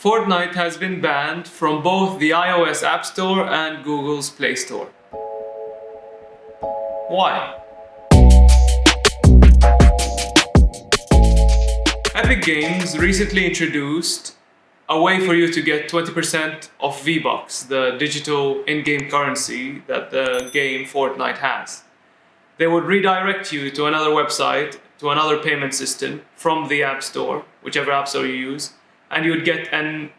Fortnite has been banned from both the iOS App Store and Google's Play Store. Why? Epic Games recently introduced a way for you to get 20% of V-Bucks, the digital in-game currency that the game Fortnite has. They would redirect you to another website, to another payment system from the App Store, whichever App Store you use, and you would get an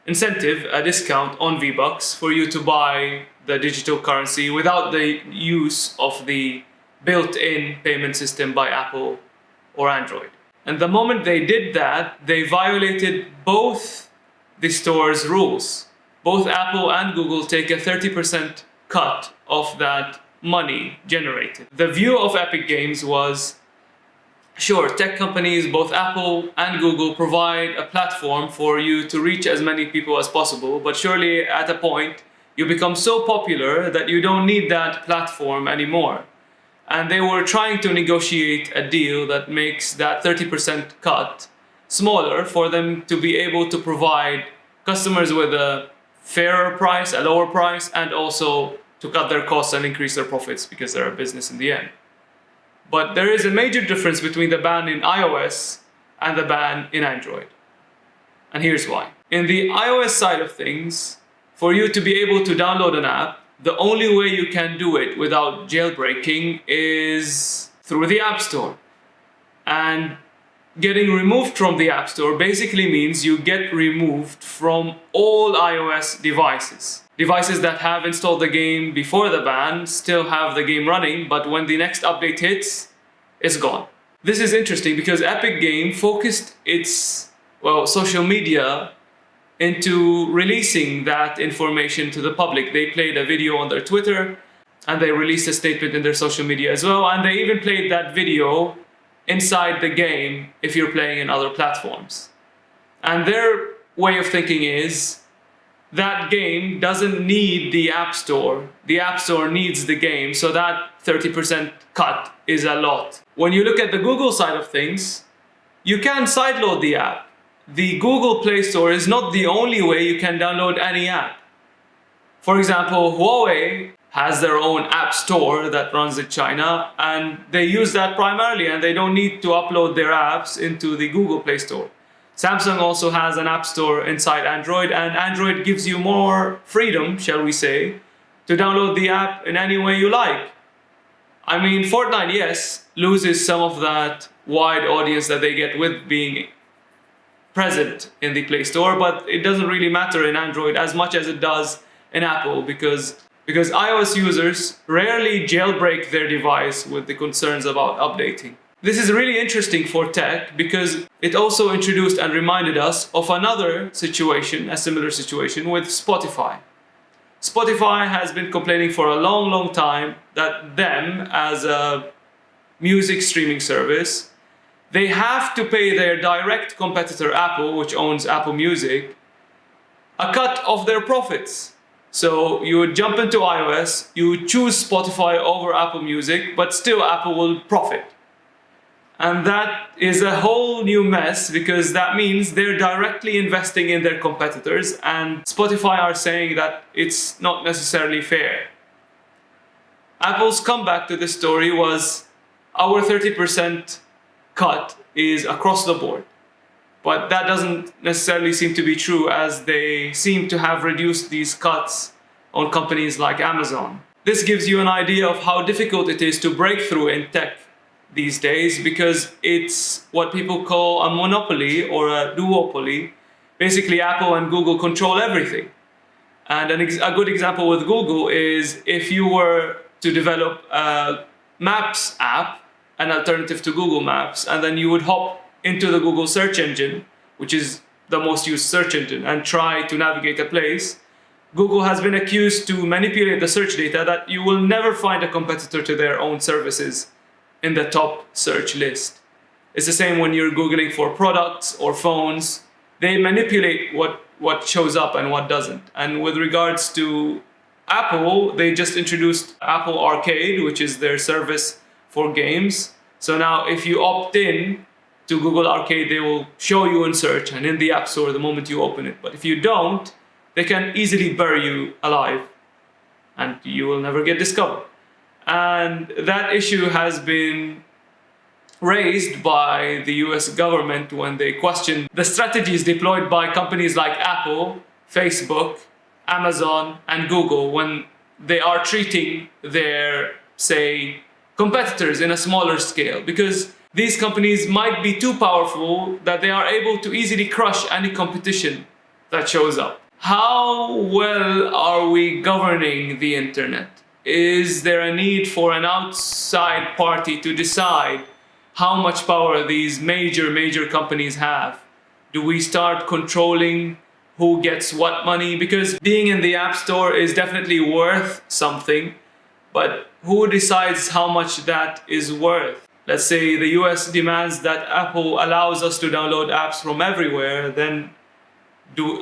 incentive, a discount on V-Bucks for you to buy the digital currency without the use of the built-in payment system by Apple or Android. And the moment they did that, they violated both the store's rules. Both Apple and Google take a 30% cut of that money generated. The view of Epic Games was, sure, tech companies, both Apple and Google, provide a platform for you to reach as many people as possible, but surely at a point you become so popular that you don't need that platform anymore. And they were trying to negotiate a deal that makes that 30% cut smaller for them to be able to provide customers with a fairer price, a lower price, and also to cut their costs and increase their profits because they're a business in the end. But there is a major difference between the ban in iOS and the ban in Android. And here's why. In the iOS side of things, for you to be able to download an app, the only way you can do it without jailbreaking is through the App Store. And getting removed from the App Store basically means you get removed from all iOS devices. Devices that have installed the game before the ban still have the game running, but when the next update hits, it's gone. This is interesting because Epic Game focused its, social media into releasing that information to the public. They played a video on their Twitter, and they released a statement in their social media as well, and they even played that video inside the game if you're playing in other platforms. And their way of thinking is, that game doesn't need the App Store. The App Store needs the game, so that 30% cut is a lot. When you look at the Google side of things, you can sideload the app. The Google Play Store is not the only way you can download any app. For example, Huawei has their own app store that runs in China, and they use that primarily, and they don't need to upload their apps into the Google Play Store. Samsung also has an app store inside Android, and Android gives you more freedom, shall we say, to download the app in any way you like. I mean, Fortnite, yes, loses some of that wide audience that they get with being present in the Play Store, but it doesn't really matter in Android as much as it does in Apple because iOS users rarely jailbreak their device with the concerns about updating. This is really interesting for tech because it also introduced and reminded us of another situation, a similar situation with Spotify. Spotify has been complaining for a long, long time that them, as a music streaming service, they have to pay their direct competitor Apple, which owns Apple Music, a cut of their profits. So you would jump into iOS, you would choose Spotify over Apple Music, but still Apple will profit. And that is a whole new mess because that means they're directly investing in their competitors, and Spotify are saying that it's not necessarily fair. Apple's comeback to this story was, our 30% cut is across the board. But that doesn't necessarily seem to be true, as they seem to have reduced these cuts on companies like Amazon. This gives you an idea of how difficult it is to break through in tech these days because it's what people call a monopoly or a duopoly. Basically, Apple and Google control everything. And a good example with Google is if you were to develop a Maps app, an alternative to Google Maps, and then you would hop into the Google search engine, which is the most used search engine, and try to navigate a place, Google has been accused to manipulate the search data that you will never find a competitor to their own services in the top search list. It's the same when you're Googling for products or phones. They manipulate what shows up and what doesn't. And with regards to Apple, they just introduced Apple Arcade, which is their service for games. So now if you opt in to Google Arcade, they will show you in search and in the App Store the moment you open it. But if you don't, they can easily bury you alive and you will never get discovered. And that issue has been raised by the US government when they questioned the strategies deployed by companies like Apple, Facebook, Amazon, and Google when they are treating their, say, competitors in a smaller scale, because these companies might be too powerful that they are able to easily crush any competition that shows up. How well are we governing the internet? Is there a need for an outside party to decide how much power these major companies have? Do we start controlling who gets what money? Because being in the App Store is definitely worth something, but who decides how much that is worth? Let's say the US demands that Apple allows us to download apps from everywhere, then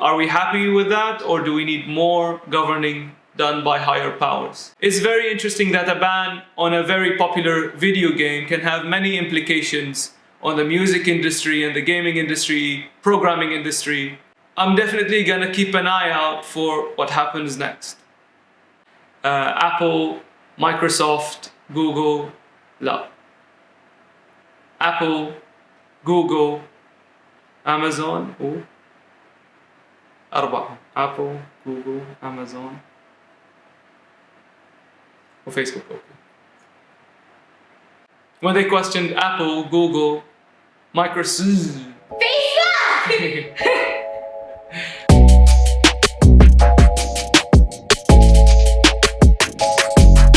are we happy with that, or do we need more governing done by higher powers? It's very interesting that a ban on a very popular video game can have many implications on the music industry and the gaming industry, programming industry. I'm definitely gonna keep an eye out for what happens next. Apple, Microsoft, Google, لا. Apple, Google, Amazon, أربعة. Apple, Google, Amazon, وفيسبوك. Okay. When they questioned Apple, Google, Microsoft. Facebook!